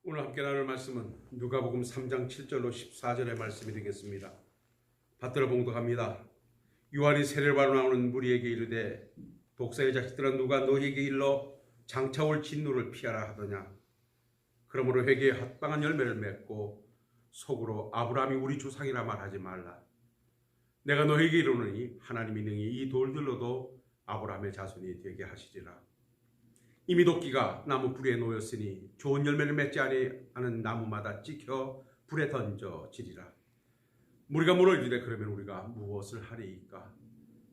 오늘 함께 나눌 말씀은 누가복음 3장 7절로 14절의 말씀이 되겠습니다. 받들어 봉독합니다. 요한이 세례를 받으러 나오는 무리에게 이르되 독사의 자식들아 누가 너희에게 일러 장차 올 진노를 피하라 하더냐. 그러므로 회개에 합당한 열매를 맺고 속으로 아브라함이 우리 조상이라 말하지 말라. 내가 너희에게 이르노니 하나님이 능히 이 돌들로도 아브라함의 자손이 되게 하시리라. 이미 도끼가 나무 불에 놓였으니 좋은 열매를 맺지 아니하는 나무마다 찍혀 불에 던져지리라. 무리가 물어 이르되 그러면 우리가 무엇을 하리이까?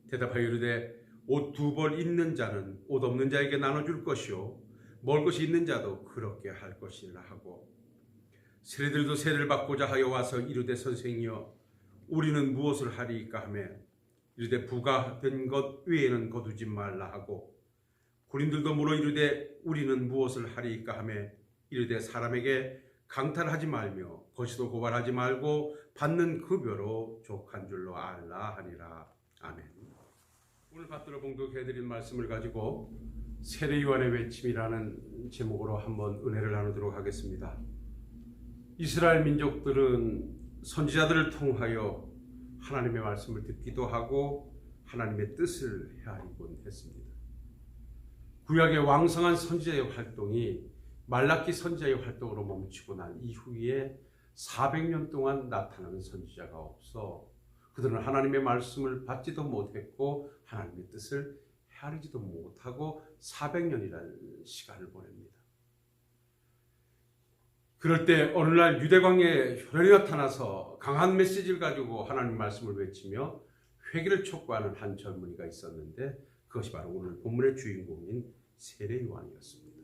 대답하여 이르되 옷 2벌 있는 자는 옷 없는 자에게 나눠줄 것이요 먹을 것이 있는 자도 그렇게 할 것이라 하고, 세리들도 세례를 받고자 하여 와서 이르되 선생이여 우리는 무엇을 하리이까 하며 이르되 부가 된 것 외에는 거두지 말라 하고, 군인들도 물어 이르되 우리는 무엇을 하리이까 하며 이르되 사람에게 강탈하지 말며 거시도 고발하지 말고 받는 급여로 족한 줄로 알라 하니라. 아멘. 오늘 받들어 봉독해드린 말씀을 가지고 세례 요한의 외침이라는 제목으로 한번 은혜를 나누도록 하겠습니다. 이스라엘 민족들은 선지자들을 통하여 하나님의 말씀을 듣기도 하고 하나님의 뜻을 헤아리곤 했습니다. 구약의 왕성한 선지자의 활동이 말라기 선지자의 활동으로 멈추고 난 이후에 400년 동안 나타나는 선지자가 없어 그들은 하나님의 말씀을 받지도 못했고 하나님의 뜻을 헤아리지도 못하고 400년이라는 시간을 보냅니다. 그럴 때 어느 날 유대광야에 혈연이 나타나서 강한 메시지를 가지고 하나님 말씀을 외치며 회개를 촉구하는 한 젊은이가 있었는데 그것이 바로 오늘 본문의 주인공인 세례 요한이었습니다.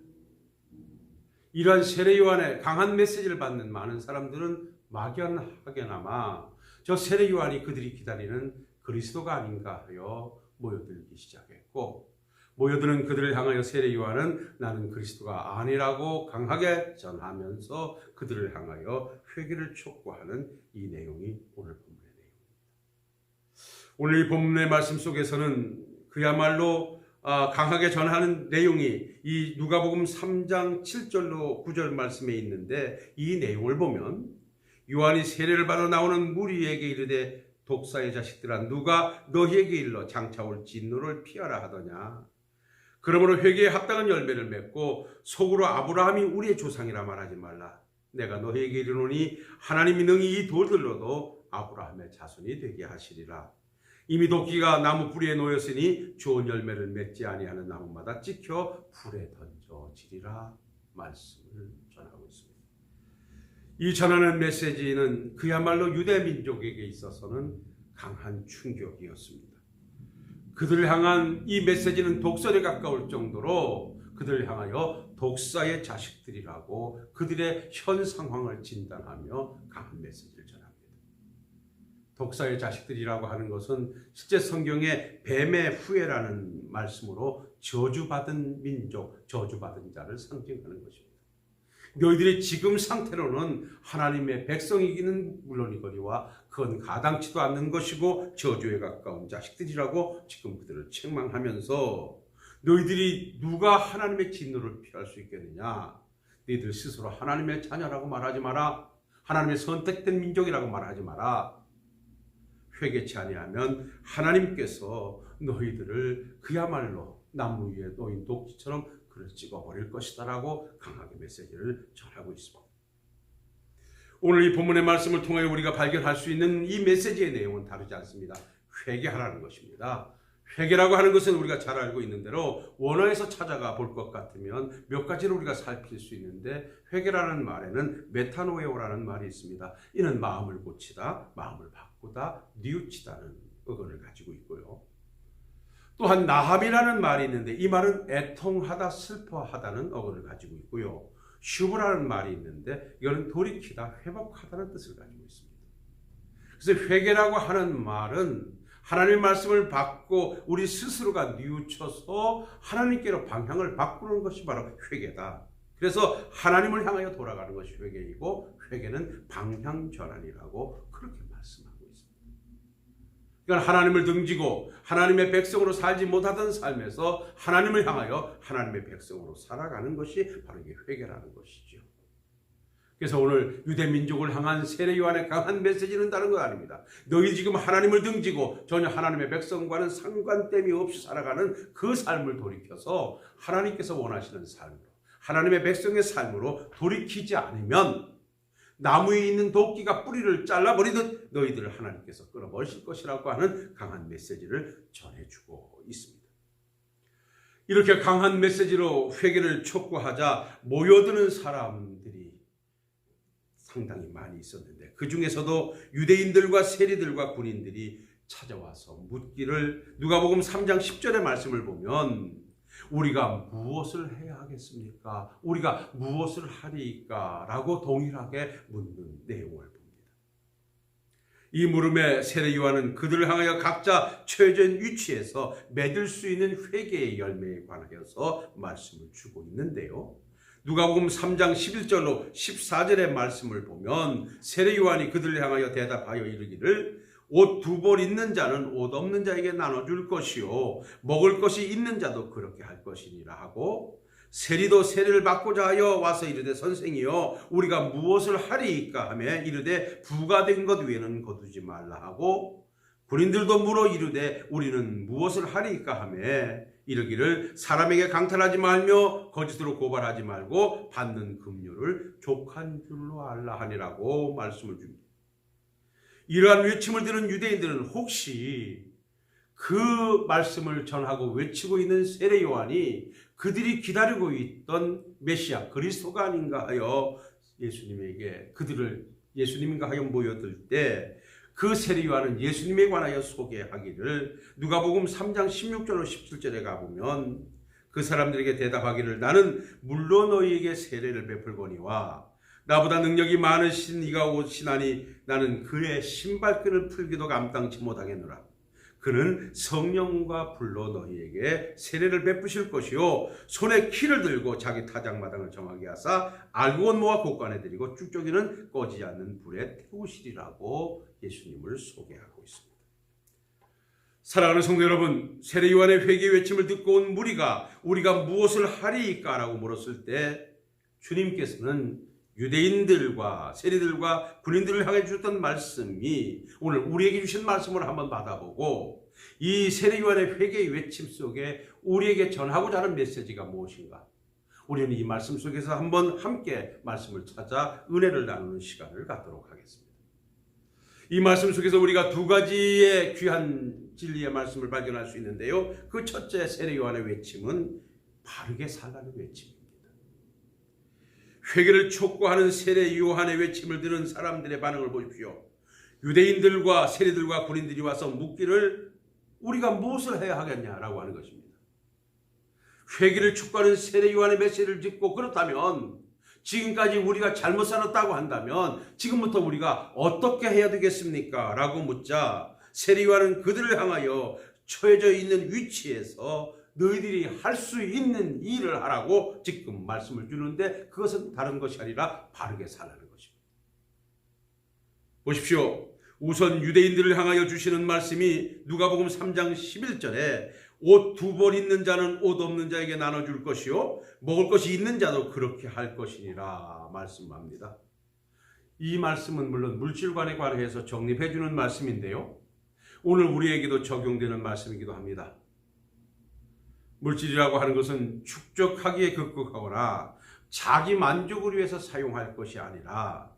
이러한 세례 요한의 강한 메시지를 받는 많은 사람들은 막연하게나마 저 세례 요한이 그들이 기다리는 그리스도가 아닌가 하여 모여들기 시작했고, 모여드는 그들을 향하여 세례 요한은 나는 그리스도가 아니라고 강하게 전하면서 그들을 향하여 회개를 촉구하는 이 내용이 오늘 본문의 내용입니다. 오늘 이 본문의 말씀 속에서는 그야말로 강하게 전하는 내용이 이 누가복음 3장 7절로 9절 말씀에 있는데, 이 내용을 보면 요한이 세례를 받아 나오는 무리에게 이르되 독사의 자식들아 누가 너희에게 일러 장차 올 진노를 피하라 하더냐. 그러므로 회개에 합당한 열매를 맺고 속으로 아브라함이 우리의 조상이라 말하지 말라. 내가 너희에게 이르노니 하나님이 능히 이 돌들로도 아브라함의 자손이 되게 하시리라. 이미 도끼가 나무 뿌리에 놓였으니 좋은 열매를 맺지 아니하는 나무마다 찍혀 불에 던져지리라 말씀을 전하고 있습니다. 이 전하는 메시지는 그야말로 유대 민족에게 있어서는 강한 충격이었습니다. 그들을 향한 이 메시지는 독설에 가까울 정도로 그들을 향하여 독사의 자식들이라고 그들의 현 상황을 진단하며 강한 메시지를 전합니다. 독사의 자식들이라고 하는 것은 실제 성경에 뱀의 후예라는 말씀으로 저주받은 민족, 저주받은 자를 상징하는 것입니다. 너희들이 지금 상태로는 하나님의 백성이기는 물론이거니와 그건 가당치도 않는 것이고 저주에 가까운 자식들이라고 지금 그들을 책망하면서, 너희들이 누가 하나님의 진노를 피할 수 있겠느냐? 너희들 스스로 하나님의 자녀라고 말하지 마라. 하나님의 선택된 민족이라고 말하지 마라. 회개치 아니하면 하나님께서 너희들을 그야말로 나무 위에 놓인 독지처럼 그를 찍어버릴 것이다 라고 강하게 메시지를 전하고 있습니다. 오늘 이 본문의 말씀을 통하여 우리가 발견할 수 있는 이 메시지의 내용은 다르지 않습니다. 회개하라는 것입니다. 회개라고 하는 것은 우리가 잘 알고 있는 대로 원어에서 찾아가 볼 것 같으면 몇 가지를 우리가 살필 수 있는데, 회개라는 말에는 메타노에오라는 말이 있습니다. 이는 마음을 고치다, 마음을 바꾸다, 뉘우치다는 어근을 가지고 있고요. 또한 나함이라는 말이 있는데 이 말은 애통하다, 슬퍼하다는 어근을 가지고 있고요. 슈브라는 말이 있는데 이거는 돌이키다, 회복하다는 뜻을 가지고 있습니다. 그래서 회개라고 하는 말은 하나님의 말씀을 받고 우리 스스로가 뉘우쳐서 하나님께로 방향을 바꾸는 것이 바로 회개다. 그래서 하나님을 향하여 돌아가는 것이 회개이고, 회개는 방향 전환이라고 그렇게 말씀합니다. 그러니까 하나님을 등지고 하나님의 백성으로 살지 못하던 삶에서 하나님을 향하여 하나님의 백성으로 살아가는 것이 바로 이게 회개라는 것이죠. 그래서 오늘 유대 민족을 향한 세례 요한의 강한 메시지는 다른 거 아닙니다. 너희 지금 하나님을 등지고 전혀 하나님의 백성과는 상관됨이 없이 살아가는 그 삶을 돌이켜서 하나님께서 원하시는 삶으로, 하나님의 백성의 삶으로 돌이키지 않으면 나무에 있는 도끼가 뿌리를 잘라버리듯 너희들을 하나님께서 끊어버리실 것이라고 하는 강한 메시지를 전해주고 있습니다. 이렇게 강한 메시지로 회개를 촉구하자 모여드는 사람들이 상당히 많이 있었는데, 그 중에서도 유대인들과 세리들과 군인들이 찾아와서 묻기를, 누가복음 3장 10절의 말씀을 보면 우리가 무엇을 해야 하겠습니까? 우리가 무엇을 하리까? 라고 동일하게 묻는 내용을 봅니다. 이 물음에 세례 요한은 그들을 향하여 각자 처해진 위치에서 맺을 수 있는 회개의 열매에 관하여서 말씀을 주고 있는데요. 누가복음 3장 11절로 14절의 말씀을 보면 세례 요한이 그들을 향하여 대답하여 이르기를, 옷 2벌 있는 자는 옷 없는 자에게 나눠줄 것이요 먹을 것이 있는 자도 그렇게 할 것이니라 하고, 세리도 세례를 받고자 하여 와서 이르되 선생이여 우리가 무엇을 하리이까 하며 이르되 부가 된 것 외에는 거두지 말라 하고, 군인들도 물어 이르되 우리는 무엇을 하리이까 하며 이르기를 사람에게 강탈하지 말며 거짓으로 고발하지 말고 받는 급료를 족한 줄로 알라 하니라고 말씀을 줍니다. 이러한 외침을 들은 유대인들은 혹시 그 말씀을 전하고 외치고 있는 세례 요한이 그들이 기다리고 있던 메시아 그리스도가 아닌가 하여 예수님에게 그들을 예수님인가 하여 모여들 때 그 세례 요한은 예수님에 관하여 소개하기를, 누가복음 3장 16절로 17절에 가보면 그 사람들에게 대답하기를 나는 물로 너희에게 세례를 베풀거니와 나보다 능력이 많으신 이가 오시나니 나는 그의 신발끈을 풀기도 감당치 못하겠노라. 그는 성령과 불로 너희에게 세례를 베푸실 것이요 손에 키를 들고 자기 타작마당을 정하게 하사 알고 온 모아 곳간에 들이고 쭉저기는 꺼지지 않는 불에 태우시리라고 예수님을 소개하고 있습니다. 사랑하는 성도 여러분, 세례 요한의 회개 외침을 듣고 온 무리가 우리가 무엇을 하리이까 라고 물었을 때 주님께서는 유대인들과 세리들과 군인들을 향해 주셨던 말씀이 오늘 우리에게 주신 말씀을 한번 받아보고, 이 세례 요한의 회개의 외침 속에 우리에게 전하고자 하는 메시지가 무엇인가, 우리는 이 말씀 속에서 한번 함께 말씀을 찾아 은혜를 나누는 시간을 갖도록 하겠습니다. 이 말씀 속에서 우리가 두 가지의 귀한 진리의 말씀을 발견할 수 있는데요. 그 첫째 세례 요한의 외침은 바르게 살라는 외침입니다. 회개를 촉구하는 세례 요한의 외침을 들은 사람들의 반응을 보십시오. 유대인들과 세리들과 군인들이 와서 묻기를 우리가 무엇을 해야 하겠냐라고 하는 것입니다. 회개를 촉구하는 세례 요한의 메시지를 듣고 그렇다면 지금까지 우리가 잘못 살았다고 한다면 지금부터 우리가 어떻게 해야 되겠습니까? 라고 묻자 세례 요한은 그들을 향하여 처해져 있는 위치에서 너희들이 할 수 있는 일을 하라고 지금 말씀을 주는데, 그것은 다른 것이 아니라 바르게 살라는 것입니다. 보십시오. 우선 유대인들을 향하여 주시는 말씀이 누가복음 3장 11절에 옷 2벌 있는 자는 옷 없는 자에게 나눠줄 것이요 먹을 것이 있는 자도 그렇게 할 것이니라 말씀합니다. 이 말씀은 물론 물질관에 관해서 정립해 주는 말씀인데요, 오늘 우리에게도 적용되는 말씀이기도 합니다. 물질이라고 하는 것은 축적하기에 급급하거나 자기 만족을 위해서 사용할 것이 아니라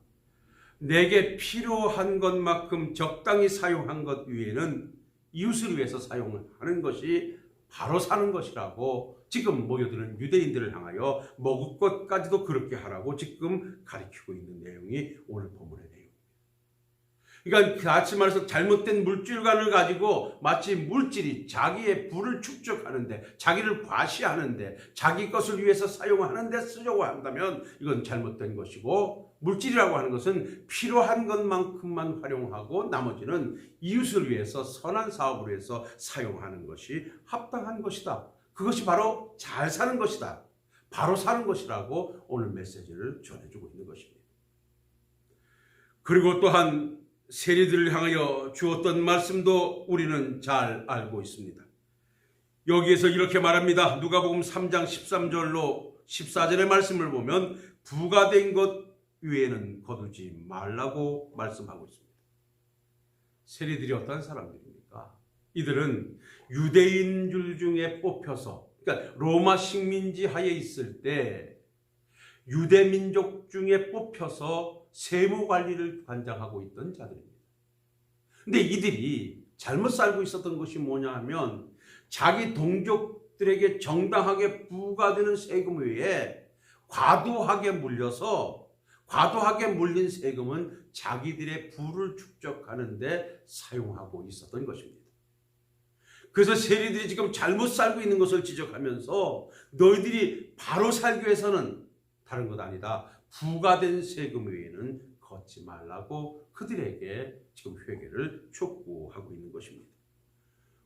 내게 필요한 것만큼 적당히 사용한 것 외에는 이웃을 위해서 사용하는 것이 바로 사는 것이라고 지금 모여드는 유대인들을 향하여 먹을 것까지도 그렇게 하라고 지금 가르치고 있는 내용이 오늘 본문의 내용입니다. 그러니까 다시 말해서 잘못된 물질관을 가지고 마치 물질이 자기의 부를 축적하는데, 자기를 과시하는데, 자기 것을 위해서 사용하는 데 쓰려고 한다면 이건 잘못된 것이고, 물질이라고 하는 것은 필요한 것만큼만 활용하고 나머지는 이웃을 위해서 선한 사업을 위해서 사용하는 것이 합당한 것이다. 그것이 바로 잘 사는 것이다. 바로 사는 것이라고 오늘 메시지를 전해주고 있는 것입니다. 그리고 또한 세리들을 향하여 주었던 말씀도 우리는 잘 알고 있습니다. 여기에서 이렇게 말합니다. 누가복음 3장 13절로 14절의 말씀을 보면 부가 된 것 위에는 거두지 말라고 말씀하고 있습니다. 세리들이 어떤 사람들입니까? 이들은 유대인들 중에 뽑혀서, 그러니까 로마 식민지 하에 있을 때 유대 민족 중에 뽑혀서 세무 관리를 관장하고 있던 자들입니다. 근데 이들이 잘못 살고 있었던 것이 뭐냐 하면 자기 동족들에게 정당하게 부과되는 세금 외에 과도하게 물린 세금은 자기들의 부를 축적하는 데 사용하고 있었던 것입니다. 그래서 세리들이 지금 잘못 살고 있는 것을 지적하면서 너희들이 바로 살기 위해서는 다른 것 아니다, 부과된 세금 외에는 걷지 말라고 그들에게 지금 회개를 촉구하고 있는 것입니다.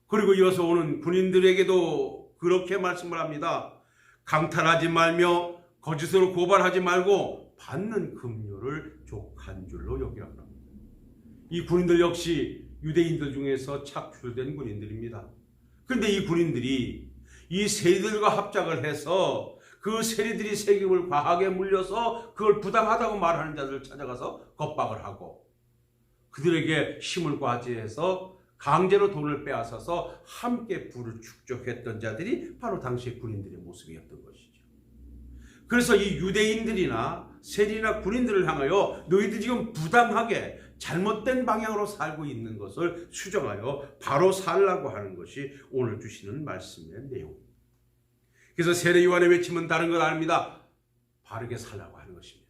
그리고 이어서 오는 군인들에게도 그렇게 말씀을 합니다. 강탈하지 말며 거짓으로 고발하지 말고 받는 급료를 족한 줄로 여기라고 합니다. 이 군인들 역시 유대인들 중에서 착출된 군인들입니다. 그런데 이 군인들이 이 세리들과 합작을 해서 그 세리들이 세금을 과하게 물려서 그걸 부당하다고 말하는 자들을 찾아가서 겁박을 하고 그들에게 힘을 과시해서 강제로 돈을 빼앗아서 함께 부를 축적했던 자들이 바로 당시의 군인들의 모습이었던 것이죠. 그래서 이 유대인들이나 세리나 군인들을 향하여 너희들이 지금 부당하게 잘못된 방향으로 살고 있는 것을 수정하여 바로 살라고 하는 것이 오늘 주시는 말씀의 내용입니다. 그래서 세례 요한의 외침은 다른 것 아닙니다. 바르게 살라고 하는 것입니다.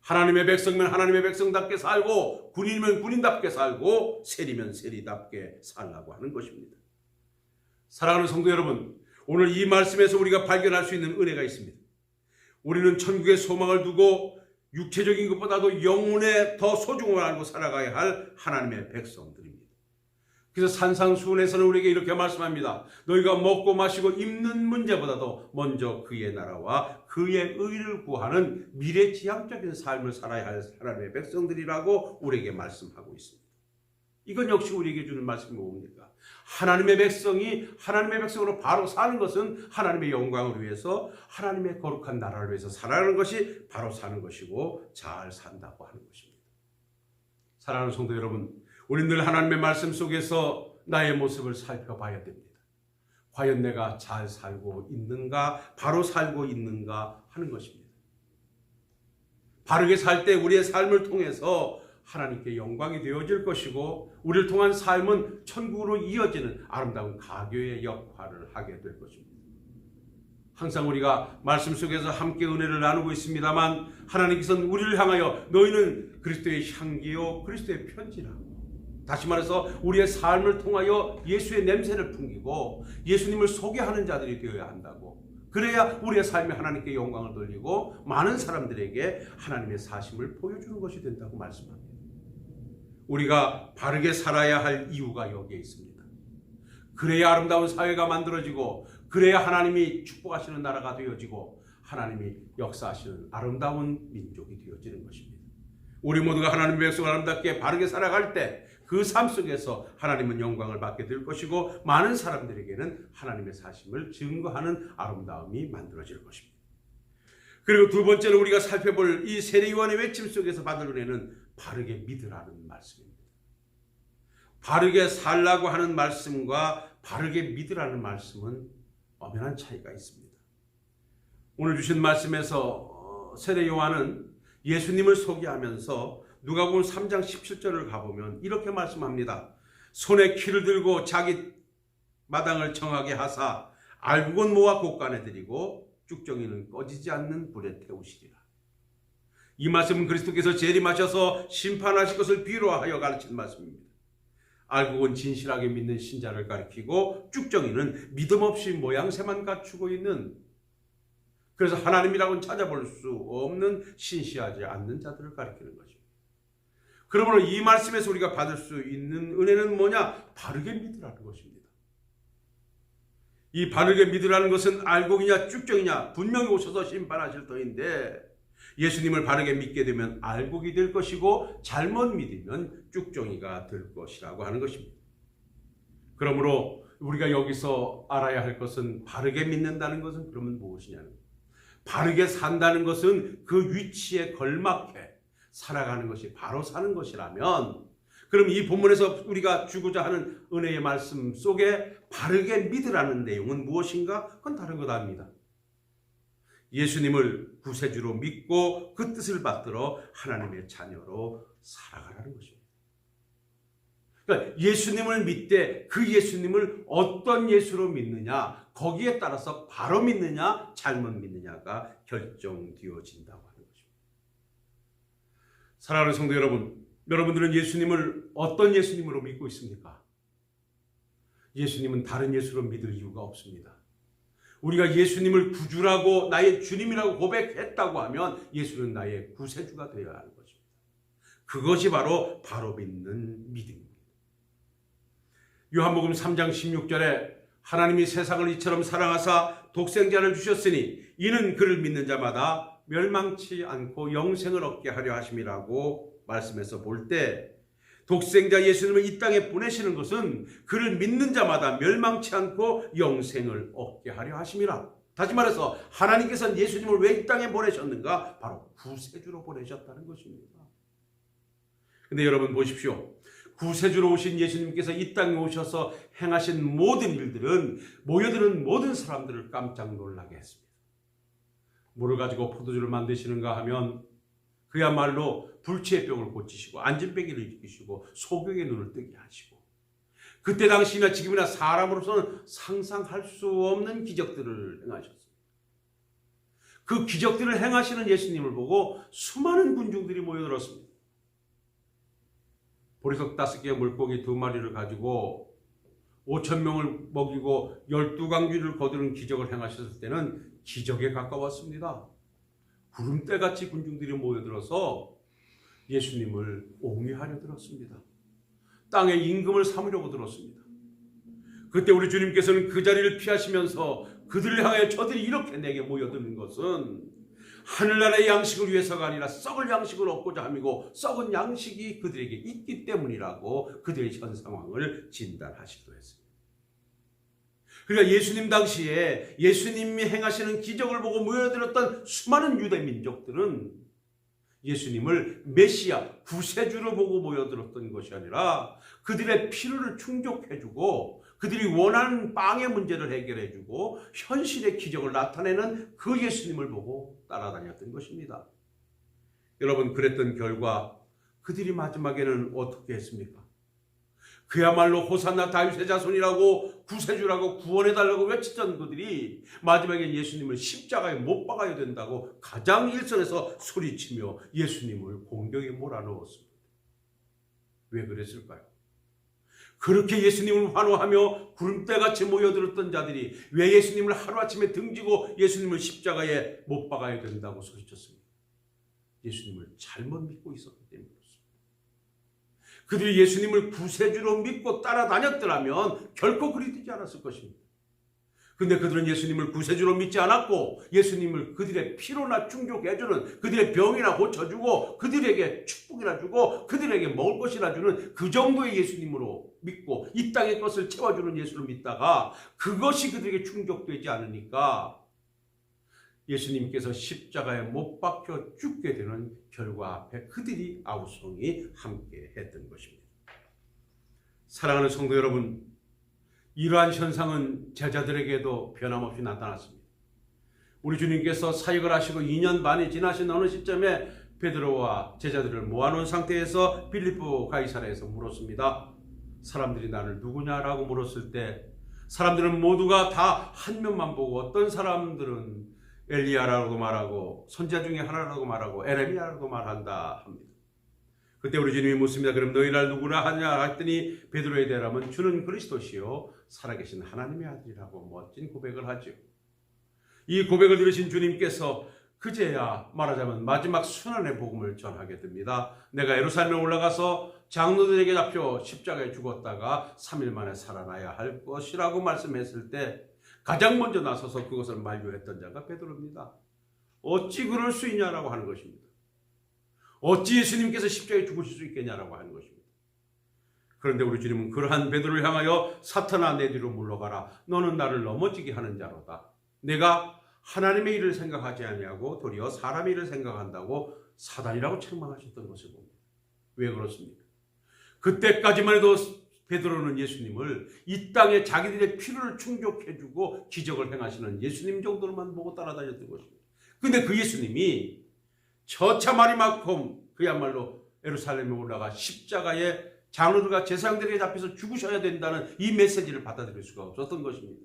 하나님의 백성이면 하나님의 백성답게 살고 군인이면 군인답게 살고 세리면 세리답게 살라고 하는 것입니다. 사랑하는 성도 여러분, 오늘 이 말씀에서 우리가 발견할 수 있는 은혜가 있습니다. 우리는 천국의 소망을 두고 육체적인 것보다도 영혼에 더 소중함을 알고 살아가야 할 하나님의 백성들입니다. 그래서 산상수훈에서는 우리에게 이렇게 말씀합니다. 너희가 먹고 마시고 입는 문제보다도 먼저 그의 나라와 그의 의를 구하는 미래지향적인 삶을 살아야 할 하나님의 백성들이라고 우리에게 말씀하고 있습니다. 이건 역시 우리에게 주는 말씀이 뭡니까? 하나님의 백성이 하나님의 백성으로 바로 사는 것은 하나님의 영광을 위해서 하나님의 거룩한 나라를 위해서 살아가는 것이 바로 사는 것이고 잘 산다고 하는 것입니다. 사랑하는 성도 여러분, 우리는 늘 하나님의 말씀 속에서 나의 모습을 살펴봐야 됩니다. 과연 내가 잘 살고 있는가, 바로 살고 있는가 하는 것입니다. 바르게 살 때 우리의 삶을 통해서 하나님께 영광이 되어질 것이고 우리를 통한 삶은 천국으로 이어지는 아름다운 가교의 역할을 하게 될 것입니다. 항상 우리가 말씀 속에서 함께 은혜를 나누고 있습니다만 하나님께서는 우리를 향하여 너희는 그리스도의 향기요 그리스도의 편지라, 다시 말해서 우리의 삶을 통하여 예수의 냄새를 풍기고 예수님을 소개하는 자들이 되어야 한다고, 그래야 우리의 삶이 하나님께 영광을 돌리고 많은 사람들에게 하나님의 사심을 보여주는 것이 된다고 말씀합니다. 우리가 바르게 살아야 할 이유가 여기에 있습니다. 그래야 아름다운 사회가 만들어지고 그래야 하나님이 축복하시는 나라가 되어지고 하나님이 역사하시는 아름다운 민족이 되어지는 것입니다. 우리 모두가 하나님의 백성을 아름답게 바르게 살아갈 때 그 삶 속에서 하나님은 영광을 받게 될 것이고 많은 사람들에게는 하나님의 사심을 증거하는 아름다움이 만들어질 것입니다. 그리고 두 번째로 우리가 살펴볼 이 세례 요한의 외침 속에서 받을 은혜는 바르게 믿으라는 말씀입니다. 바르게 살라고 하는 말씀과 바르게 믿으라는 말씀은 엄연한 차이가 있습니다. 오늘 주신 말씀에서 세례 요한은 예수님을 소개하면서 누가복음 3장 17절을 가보면 이렇게 말씀합니다. 손에 키를 들고 자기 마당을 정하게 하사 알곡은 모아 곳간에 들이고 쭉정이는 꺼지지 않는 불에 태우시리라. 이 말씀은 그리스도께서 재림하셔서 심판하실 것을 비유하여 가르친 말씀입니다. 알곡은 진실하게 믿는 신자를 가리키고 쭉정이는 믿음 없이 모양새만 갖추고 있는, 그래서 하나님이라고는 찾아볼 수 없는 신시하지 않는 자들을 가리키는 것입니다. 그러므로 이 말씀에서 우리가 받을 수 있는 은혜는 뭐냐? 바르게 믿으라는 것입니다. 이 바르게 믿으라는 것은 알곡이냐 쭉정이냐 분명히 오셔서 심판하실 터인데, 예수님을 바르게 믿게 되면 알곡이 될 것이고 잘못 믿으면 쭉정이가 될 것이라고 하는 것입니다. 그러므로 우리가 여기서 알아야 할 것은 바르게 믿는다는 것은 그러면 무엇이냐는, 바르게 산다는 것은 그 위치에 걸맞게 살아가는 것이 바로 사는 것이라면, 그럼 이 본문에서 우리가 주고자 하는 은혜의 말씀 속에 바르게 믿으라는 내용은 무엇인가? 그건 다른 것 아닙니다. 예수님을 구세주로 믿고 그 뜻을 받들어 하나님의 자녀로 살아가라는 것입니다. 그러니까 예수님을 믿되 그 예수님을 어떤 예수로 믿느냐, 거기에 따라서 바로 믿느냐 잘못 믿느냐가 결정되어진다고 하는 것입니다. 사랑하는 성도 여러분, 여러분들은 예수님을 어떤 예수님으로 믿고 있습니까? 예수님은 다른 예수로 믿을 이유가 없습니다. 우리가 예수님을 구주라고 나의 주님이라고 고백했다고 하면 예수는 나의 구세주가 되어야 하는 것입니다. 그것이 바로 믿는 믿음입니다. 요한복음 3장 16절에 하나님이 세상을 이처럼 사랑하사 독생자를 주셨으니 이는 그를 믿는 자마다 멸망치 않고 영생을 얻게 하려 하심이라고 말씀해서 볼 때, 독생자 예수님을 이 땅에 보내시는 것은 그를 믿는 자마다 멸망치 않고 영생을 얻게 하려 하심이라. 다시 말해서 하나님께서는 예수님을 왜 이 땅에 보내셨는가? 바로 구세주로 보내셨다는 것입니다. 근데 여러분 보십시오. 구세주로 오신 예수님께서 이 땅에 오셔서 행하신 모든 일들은 모여드는 모든 사람들을 깜짝 놀라게 했습니다. 물을 가지고 포도주를 만드시는가 하면 그야말로 불치의 병을 고치시고 안진뱅이를 일으키시고 소경의 눈을 뜨게 하시고, 그때 당시나 지금이나 사람으로서는 상상할 수 없는 기적들을 행하셨습니다. 그 기적들을 행하시는 예수님을 보고 수많은 군중들이 모여들었습니다. 보리석 5개의 물고기 2마리를 가지고 5,000명을 먹이고 12광주를 거두는 기적을 행하셨을 때는 기적에 가까웠습니다. 구름대같이 군중들이 모여들어서 예수님을 옹위하려 들었습니다. 땅의 임금을 삼으려고 들었습니다. 그때 우리 주님께서는 그 자리를 피하시면서 그들을 향해 저들이 이렇게 내게 모여드는 것은 하늘나라의 양식을 위해서가 아니라 썩을 양식을 얻고자 함이고 썩은 양식이 그들에게 있기 때문이라고 그들의 현 상황을 진단하시기도 했습니다. 그러니까 예수님 당시에 예수님이 행하시는 기적을 보고 모여들었던 수많은 유대 민족들은 예수님을 메시아, 구세주로 보고 모여들었던 것이 아니라 그들의 필요를 충족해주고 그들이 원하는 빵의 문제를 해결해주고 현실의 기적을 나타내는 그 예수님을 보고 따라다녔던 것입니다. 여러분, 그랬던 결과 그들이 마지막에는 어떻게 했습니까? 그야말로 호산나 다윗의 자손이라고 구세주라고 구원해달라고 외치던 그들이 마지막에 예수님을 십자가에 못 박아야 된다고 가장 일선에서 소리치며 예수님을 공경에 몰아넣었습니다. 왜 그랬을까요? 그렇게 예수님을 환호하며 구름대같이 모여들었던 자들이 왜 예수님을 하루아침에 등지고 예수님을 십자가에 못 박아야 된다고 소리쳤습니까? 예수님을 잘못 믿고 있었기 때문에 그렇습니다. 그들이 예수님을 구세주로 믿고 따라다녔더라면 결코 그리 되지 않았을 것입니다. 근데 그들은 예수님을 구세주로 믿지 않았고 예수님을 그들의 피로나 충족해주는, 그들의 병이나 고쳐주고 그들에게 축복이나 주고 그들에게 먹을 것이나 주는 그 정도의 예수님으로 믿고 이 땅의 것을 채워주는 예수를 믿다가 그것이 그들에게 충족되지 않으니까 예수님께서 십자가에 못 박혀 죽게 되는 결과 앞에 그들이 아우성이 함께 했던 것입니다. 사랑하는 성도 여러분, 이러한 현상은 제자들에게도 변함없이 나타났습니다. 우리 주님께서 사역을 하시고 2년 반이 지나신 어느 시점에 베드로와 제자들을 모아놓은 상태에서 빌립보 가이사랴에서 물었습니다. 사람들이 나를 누구냐라고 물었을 때 사람들은 모두가 다 한 면만 보고 어떤 사람들은 엘리야라고 말하고 선지자 중에 하나라고 말하고 에레미야라고 말한다 합니다. 그때 우리 주님이 묻습니다. 그럼 너희 날 누구라 하냐 했더니 베드로에 대하면 주는 그리스도시요 살아계신 하나님의 아들이라고 멋진 고백을 하죠. 이 고백을 들으신 주님께서 그제야 말하자면 마지막 순환의 복음을 전하게 됩니다. 내가 예루살렘에 올라가서 장로들에게 잡혀 십자가에 죽었다가 3일 만에 살아나야 할 것이라고 말씀했을 때 가장 먼저 나서서 그것을 만류했던 자가 베드로입니다. 어찌 그럴 수 있냐라고 하는 것입니다. 어찌 예수님께서 십자가에 죽으실 수 있겠냐라고 하는 것입니다. 그런데 우리 주님은 그러한 베드로를 향하여 사탄아 내 뒤로 물러가라. 너는 나를 넘어지게 하는 자로다. 내가 하나님의 일을 생각하지 아니하고 도리어 사람의 일을 생각한다고 사단이라고 책망하셨던 것을 봅니다. 왜 그렇습니까? 그때까지만 해도 베드로는 예수님을 이 땅에 자기들의 필요를 충족해주고 기적을 행하시는 예수님 정도로만 보고 따라다녔던 것입니다. 근데 그 예수님이 처차 마리만큼 그야말로 예루살렘에 올라가 십자가에 장로들과 제사장들에게 잡혀서 죽으셔야 된다는 이 메시지를 받아들일 수가 없었던 것입니다.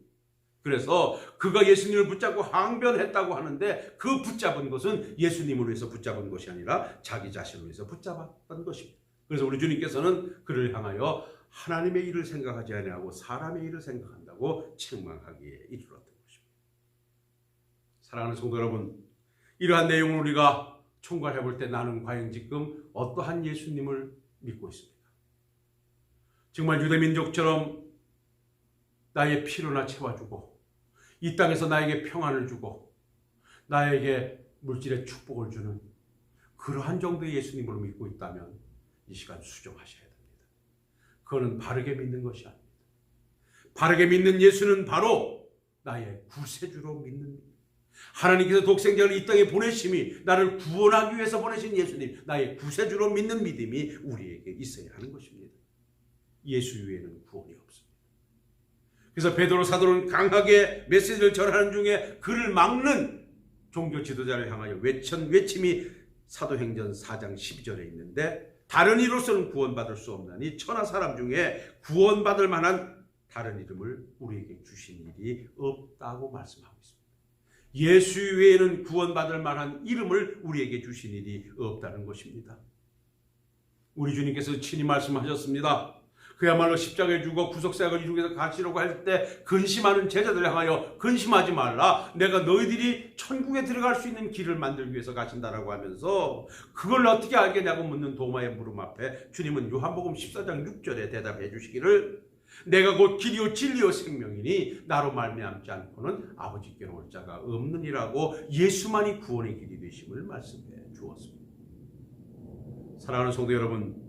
그래서 그가 예수님을 붙잡고 항변했다고 하는데 그 붙잡은 것은 예수님을 위해서 붙잡은 것이 아니라 자기 자신을 위해서 붙잡았던 것입니다. 그래서 우리 주님께서는 그를 향하여 하나님의 일을 생각하지 아니하고 사람의 일을 생각한다고 책망하기에 이르렀던 것입니다. 사랑하는 성도 여러분, 이러한 내용을 우리가 총괄해 볼 때 나는 과연 지금 어떠한 예수님을 믿고 있습니까? 정말 유대민족처럼 나의 필요나 채워주고 이 땅에서 나에게 평안을 주고 나에게 물질의 축복을 주는 그러한 정도의 예수님으로 믿고 있다면 이 시간 수정하셔야 됩니다. 그거는 바르게 믿는 것이 아닙니다. 바르게 믿는 예수는 바로 나의 구세주로 믿는, 하나님께서 독생자를 이 땅에 보내심이 나를 구원하기 위해서 보내신 예수님, 나의 구세주로 믿는 믿음이 우리에게 있어야 하는 것입니다. 예수 외에는 구원이 없습니다. 그래서 베드로 사도는 강하게 메시지를 전하는 중에 그를 막는 종교 지도자를 향하여 외침이 사도행전 4장 12절에 있는데, 다른 이로서는 구원받을 수 없나니 천하 사람 중에 구원받을 만한 다른 이름을 우리에게 주신 일이 없다고 말씀하고 있습니다. 예수 외에는 구원받을 만한 이름을 우리에게 주신 일이 없다는 것입니다. 우리 주님께서 친히 말씀하셨습니다. 그야말로 십자가에 죽어 구속사역을 이루기 위해서 가시려고 할 때 근심하는 제자들을 향하여 근심하지 말라, 내가 너희들이 천국에 들어갈 수 있는 길을 만들기 위해서 가신다라고 하면서 그걸 어떻게 알겠냐고 묻는 도마의 물음 앞에 주님은 요한복음 14장 6절에 대답해 주시기를, 내가 곧 길이요 진리요 생명이니 나로 말미암지 않고는 아버지께로 올 자가 없느니라고 예수만이 구원의 길이 되심을 말씀해 주었습니다. 사랑하는 성도 여러분,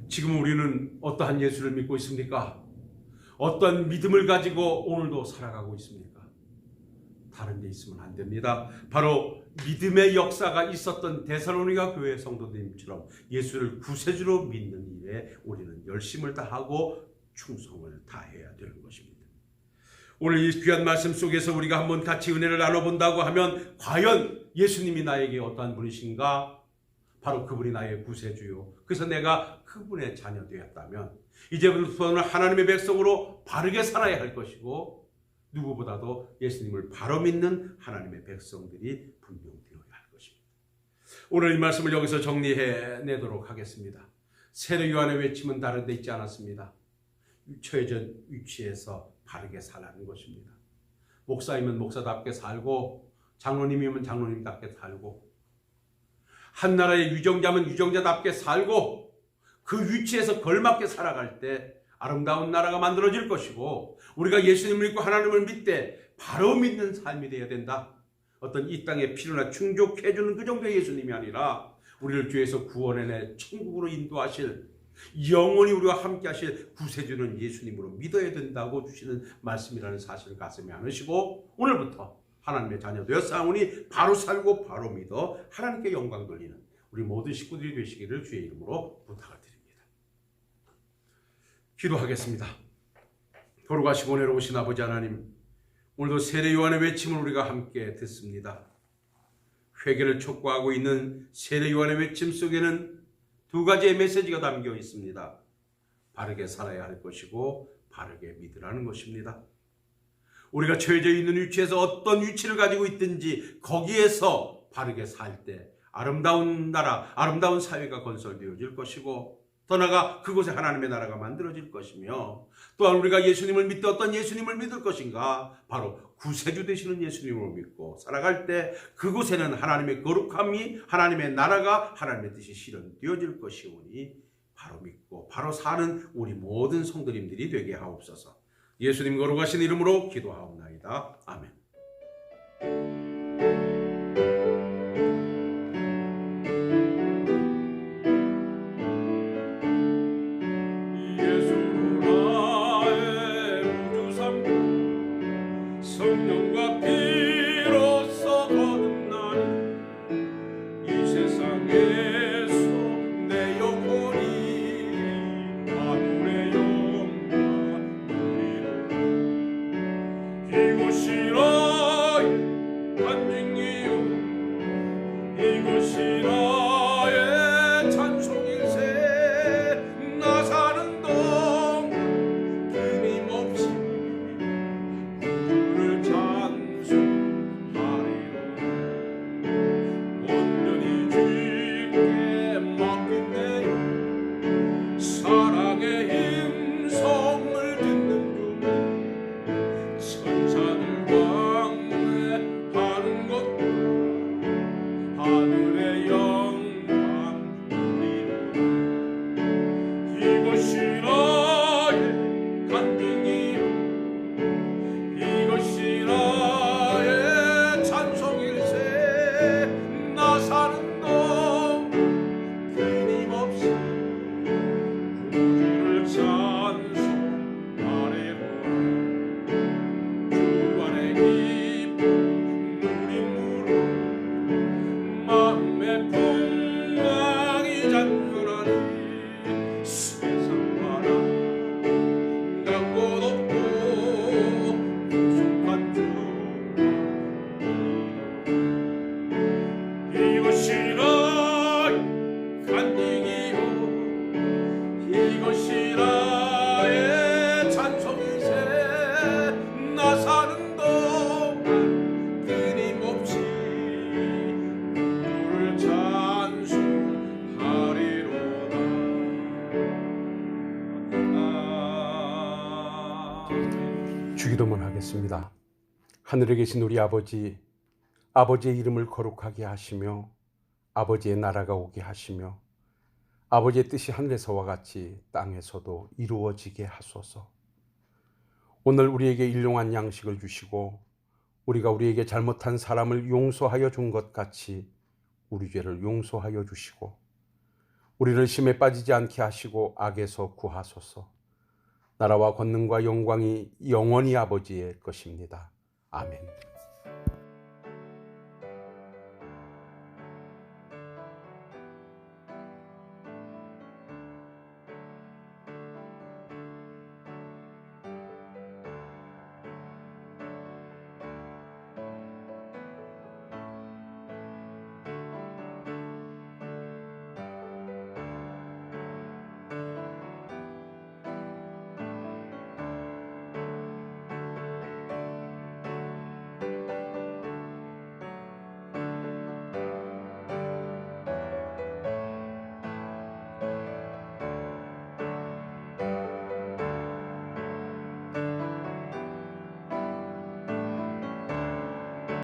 지금 우리는 어떠한 예수를 믿고 있습니까? 어떤 믿음을 가지고 오늘도 살아가고 있습니까? 다른 데 있으면 안 됩니다. 바로 믿음의 역사가 있었던 데살로니가 교회 성도들처럼 예수를 구세주로 믿는 일에 우리는 열심을 다하고 충성을 다해야 되는 것입니다. 오늘 이 귀한 말씀 속에서 우리가 한번 같이 은혜를 나눠본다고 하면, 과연 예수님이 나에게 어떠한 분이신가? 바로 그분이 나의 구세주요. 그래서 내가 그분의 자녀 되었다면 이제부터는 하나님의 백성으로 바르게 살아야 할 것이고, 누구보다도 예수님을 바로 믿는 하나님의 백성들이 분명 되어야 할 것입니다. 오늘 이 말씀을 여기서 정리해 내도록 하겠습니다. 세례 요한의 외침은 다른 데 있지 않았습니다. 처해진 위치에서 바르게 살라는 것입니다. 목사이면 목사답게 살고, 장로님이면 장로님답게 살고, 한 나라의 유정자면 유정자답게 살고, 그 위치에서 걸맞게 살아갈 때 아름다운 나라가 만들어질 것이고, 우리가 예수님을 믿고 하나님을 믿되 바로 믿는 삶이 되어야 된다. 어떤 이 땅의 필요나 충족해주는 그 정도의 예수님이 아니라 우리를 죄에서 구원해내 천국으로 인도하실, 영원히 우리와 함께 하실 구세주는 예수님으로 믿어야 된다고 주시는 말씀이라는 사실을 가슴에 안으시고, 오늘부터 하나님의 자녀 되었사오니 바로 살고 바로 믿어 하나님께 영광 돌리는 우리 모든 식구들이 되시기를 주의 이름으로 부탁을 드립니다. 기도하겠습니다. 거룩하시고 은혜로우신 아버지 하나님, 오늘도 세례 요한의 외침을 우리가 함께 듣습니다. 회개를 촉구하고 있는 세례 요한의 외침 속에는 두 가지의 메시지가 담겨 있습니다. 바르게 살아야 할 것이고 바르게 믿으라는 것입니다. 우리가 처해져 있는 위치에서 어떤 위치를 가지고 있든지 거기에서 바르게 살 때 아름다운 나라, 아름다운 사회가 건설되어질 것이고, 더 나아가 그곳에 하나님의 나라가 만들어질 것이며, 또한 우리가 예수님을 믿되 어떤 예수님을 믿을 것인가? 바로 구세주 되시는 예수님을 믿고 살아갈 때 그곳에는 하나님의 거룩함이, 하나님의 나라가, 하나님의 뜻이 실현되어질 것이오니 바로 믿고 바로 사는 우리 모든 성도님들이 되게 하옵소서. 예수님 거룩하신 이름으로 기도하옵나이다. 아멘. 성령과 피로 기도문하겠습니다. 하늘에 계신 우리 아버지, 아버지의 이름을 거룩하게 하시며 아버지의 나라가 오게 하시며 아버지의 뜻이 하늘에서와 같이 땅에서도 이루어지게 하소서. 오늘 우리에게 일용할 양식을 주시고 우리가 우리에게 잘못한 사람을 용서하여 준 것 같이 우리 죄를 용서하여 주시고 우리를 심에 빠지지 않게 하시고 악에서 구하소서. 나라와 권능과 영광이 영원히 아버지의 것입니다. 아멘.